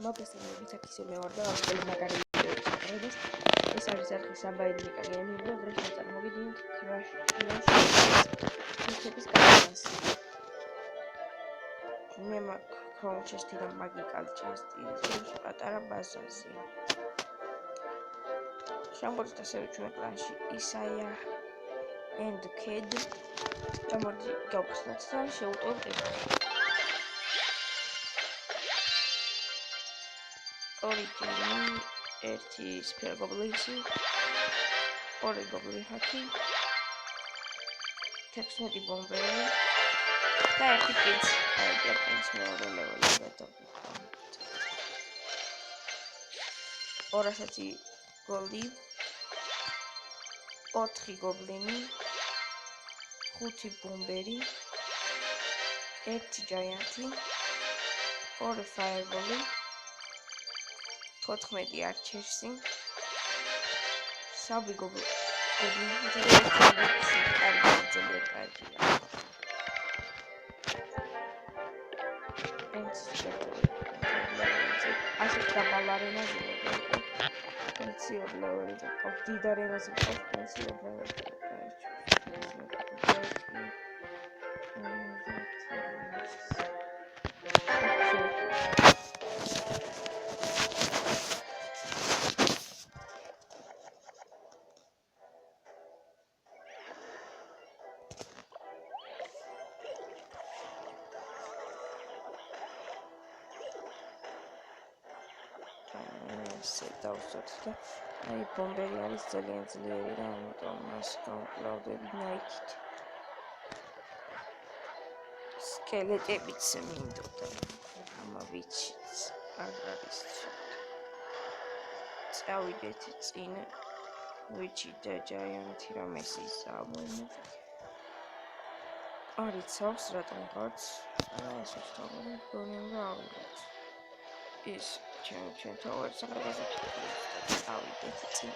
მოგესალმებით, აქ ისე მე ვარ და ვახტელი მაგარი ვიდეოებს აყრებს. ეს არის არხის საბაილიკა გეიმი და დღეს წარმოგიდგენთ Crash YouTube-ის კანალს. მე მაქრონ ჩესტიდან მაგიკალ ჩესტი ის პატარა ბაზაზე. შემოგვიწყდა ასევე ჩვენ კლანში ისაია and kid და მოდი გავხსნათ და შევუტევთ ეს. ორი ჯერი, ერთი სფერო გობლინსი, ორი გობლინ ჰაკი, 16 ბომბერი და ერთი პრინც. აი, პრინც მეორე ლეველი გადავიდეთ. 200 გოლდი, 4 გობლინი, 5 ბომბერი, 1 ჯაიანტი, 2 ფაიერბოლი, 14 არჩერსი, 3 გობლინი და 1 კარგი ძალიან კარგია. ასეთ დაბალარენაზე პენსიურ ლეველზე ყავს დიდარენაზე ყავს პენსიურ ლეველზე დავსვათ და აი ბომბერი არის ძალიან ძლიერი და ამიტომ მას გავკლავდები ნაიქით. სკელეტებიც მინდოდა, ამავეც არ არის. წავიდეთ წინ ვიჩი და ჯაიანთი რამესის ამოიმე. არიცავს რატომ ხარც? ეს ვთქვი, გონიმ რა ავიღოთ. ის ჩვენ თავად საღებაზე წავიდეთ წინ.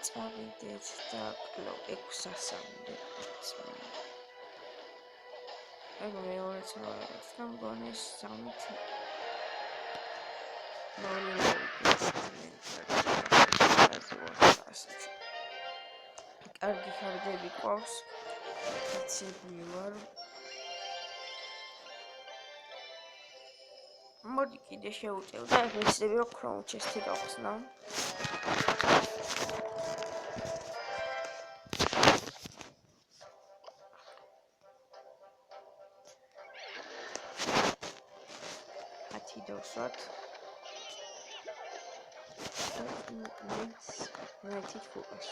წავიდეთ და კლო 600-მდე. აი მეორე ცალს და მგონი სამით კარგი ხარჯები ყავს. იცებული ვარ. მოდი კიდე შევუწევ და ვეცდები რომ ქროუნ ჩესტი გავხსნავ. ათი დავსვათ. მეცი ფულას.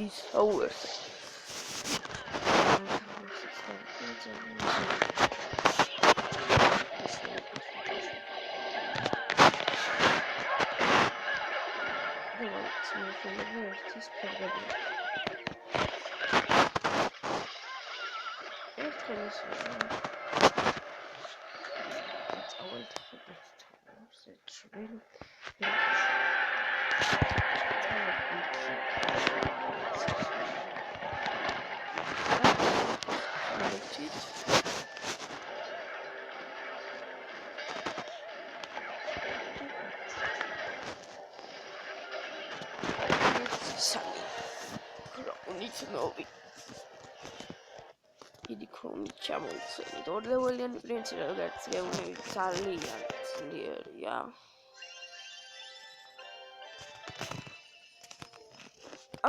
These hours. ცნობი. დიდი ქრომით ჩამოვხსენით. ორლეველიანი პრინცი როგორც გეუბნები ძალიან ძლიერია.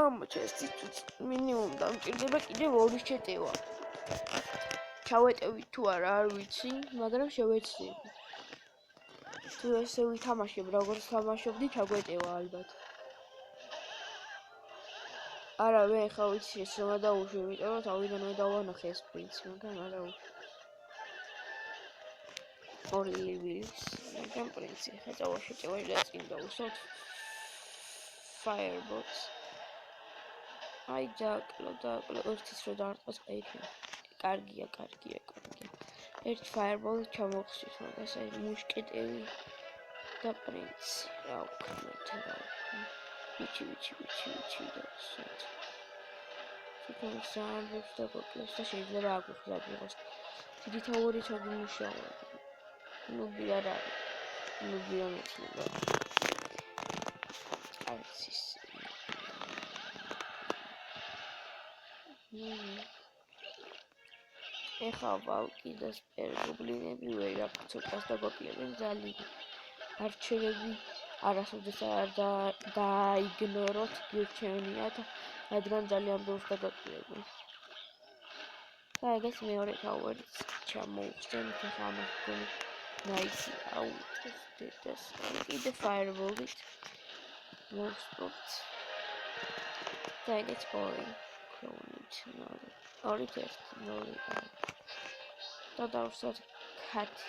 ამათ ეს მინიმუმ დამჭირდება კიდევ 2 შეტევა. ჩავეტევით თუ არა არ ვიცი, მაგრამ შევეცდები. თუ ესე ვითამაშებ როგორც თამაშობდი, ჩაგვეტევა ალბათ. არა, მე ხა ვიცი ეს რომ დაუშვი, იმიტომ რომ თავიდანვე დავანახე ეს პრინცი, მაგრამ არა უშვი. ორი ლივილის, მაგრამ პრინცი ხა დავაშეჭევი და წინ დავუსვათ. Firebots. აი დაკლო, ერთის რო დაარტყოს ყეიქნა. კარგია. ერთ Fireball ჩამოვხსნით მაგას, აი მუშკეტერი და პრინცი. რა ვქნათ რა. ვიჩი დავსვათ. თვითონ სამბებს და გოკლებს და შეიძლება აგვიხსნათ იყოს. დიდი თაურით აგიმუშავა. ნუბი არ არის. ნუბი არ მეცნობა. არც ის. ეხა ვალკი და სპერგობლინები ვერაფ ცოტას და გოკლებენ ძალიან. არჩევები არასოდეს არ დაიგნოროთ გირჩევნიათ, რადგან ძალიან ბევრს დაგაკლებენ. და ეგეც მეორე თაურიც ჩამოვხსენით, ეხა ამას გონი ნაისი აუტოს დედას. კიდე Fireball-ით მოვსპობთ. და ეგეც ორი ქრომით, ორით ერთი, ნული. და დავსვათ ხათი.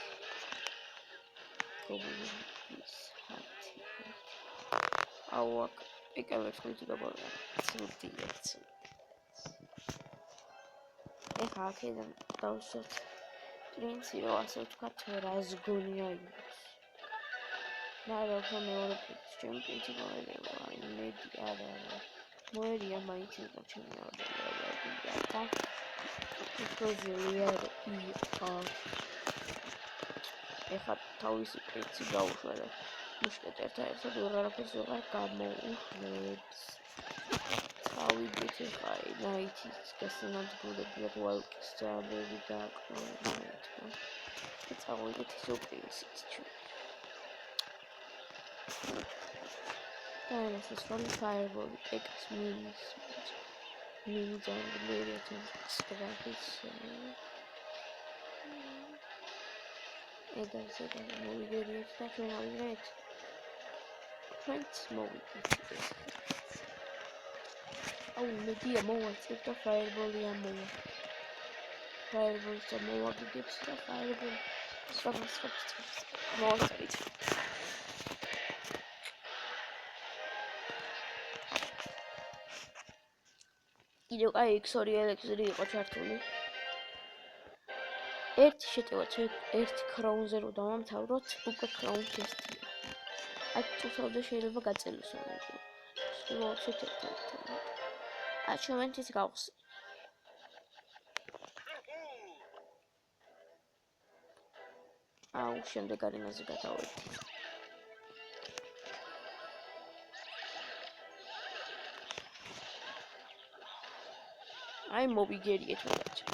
გობლინების ხათი. აუაკ, ეკავებს ხუთი გაბორა. ცუდიეთ. ეხა აქედან დავსვათ პრინცი, რომ ასე ვთქვათ, რაზგონია იყოს. მაგრამ ხო მეორე პრინცი, ჩემი პრინცი მოერევა, აი მედი არა. მოერია მაინც იყო ჩემი ორდერია და უბრალოდ ეხა თავისი პრინცი გაუშვა და მუშკეტერთან ერთად ვეღარაფერს ვეღარ გამოუშვებს. წავიდეთ ეხა ნაითის გასანადგურებლად ვალკის ძაბები დააკლოვეთ და წავიდეთ ისო პრინცით ჩვენ. და ეს ის Fireball ეკს მინის ძალიან სტრაფის ედაზე და მოვიგერიეთ და ჩვენ ავიღეთ ფრენც მოვიგეთ. აუ მედია მოვაწევ და Fireball-ი ამოვა. Fireball-ს მოვაგებთ და Fireball სხვადასხვა მოვაწევით. კიდევ აი X2 ელექსირი იყო ჩართული. ერთი შეტევა ერთი ქროუნზე რო დავამთავროთ, უკვე ქროუნი შესწია. აქ წუთამდე შეიძლება გაწელოს ამიტომ. მოვაცეთ ერთად. აჩვენეთ ის გავხსნით. აუ შემდეგ არენაზე გადავედი. აი მოვიგერიეთ მაგაჩა.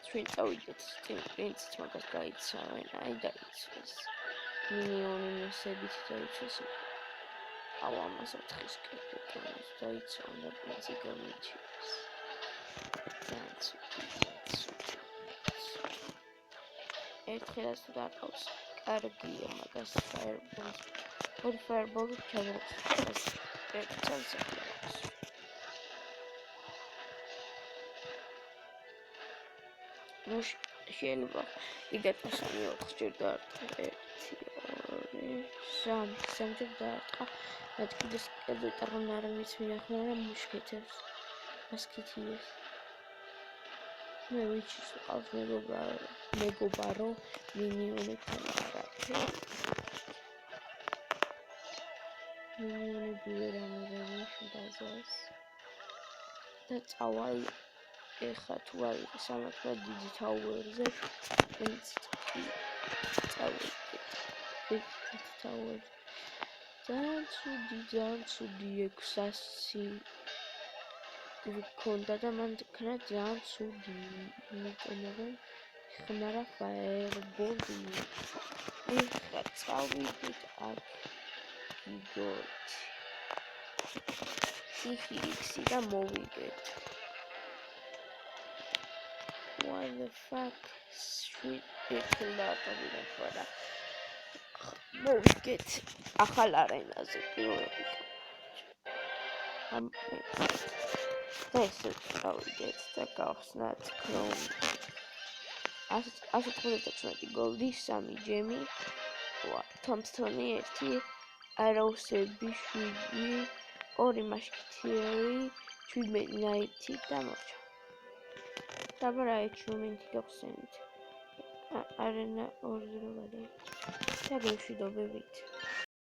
ჩვენ წავიდეთ წინ პრინცით მაგას გაიცავენ, აი დაიცვეს. მინიონი მოსებით დაიცვეს. აუ ამას 4-ის კეთილს დაიცავენ და პრინცი გამიჩნდეს. ერთხელაც თუ დაკავს, კარგია მაგას Fireball. ორი Fireball-ი ჩამოვხსნით. ერთი წელს მუშ შეიძლება იგეთ სამი 4 ჯერ დაარტყა 1 2 3 ჯერ დაარტყა მათ კიდეს კედეტარონ არ ვიცი მინახნა რა მუშკეთებს მასკეთიეს მე ვიცი ყავს მეგობარო მინიონებთან არაფერი მინიონები ვერ ამერევი დაზას და წავალ ეხა თუ არის სამართლად დიდი თაუერზე პრინცი წავიდე ერთ თაუერზე ძალიან ცუდი 600 გვქონდა და მან ქნა ძალიან ცუდი, იმიტომ რომ ხმარა ფაერბოლი. ეხლა წავიდეთ აქ გიგოთ. X და მოვიგეთ. What the fuck? Sweet ბექლატობიდან ხარა. მოვიგეთ ახალ არენაზე პირველი. და ესე წავიდეთ და გავხსნათ Chrome. 196 გოლდი, 3 ჯემი, Thompson-ი 1, Arrows-ები 7, 2 მაშკითიერი, 17 ნაითი და მორჩა. დაბა რა ეჩუმენტი გახსენით. Arena 2-0 და გემშვიდობებით.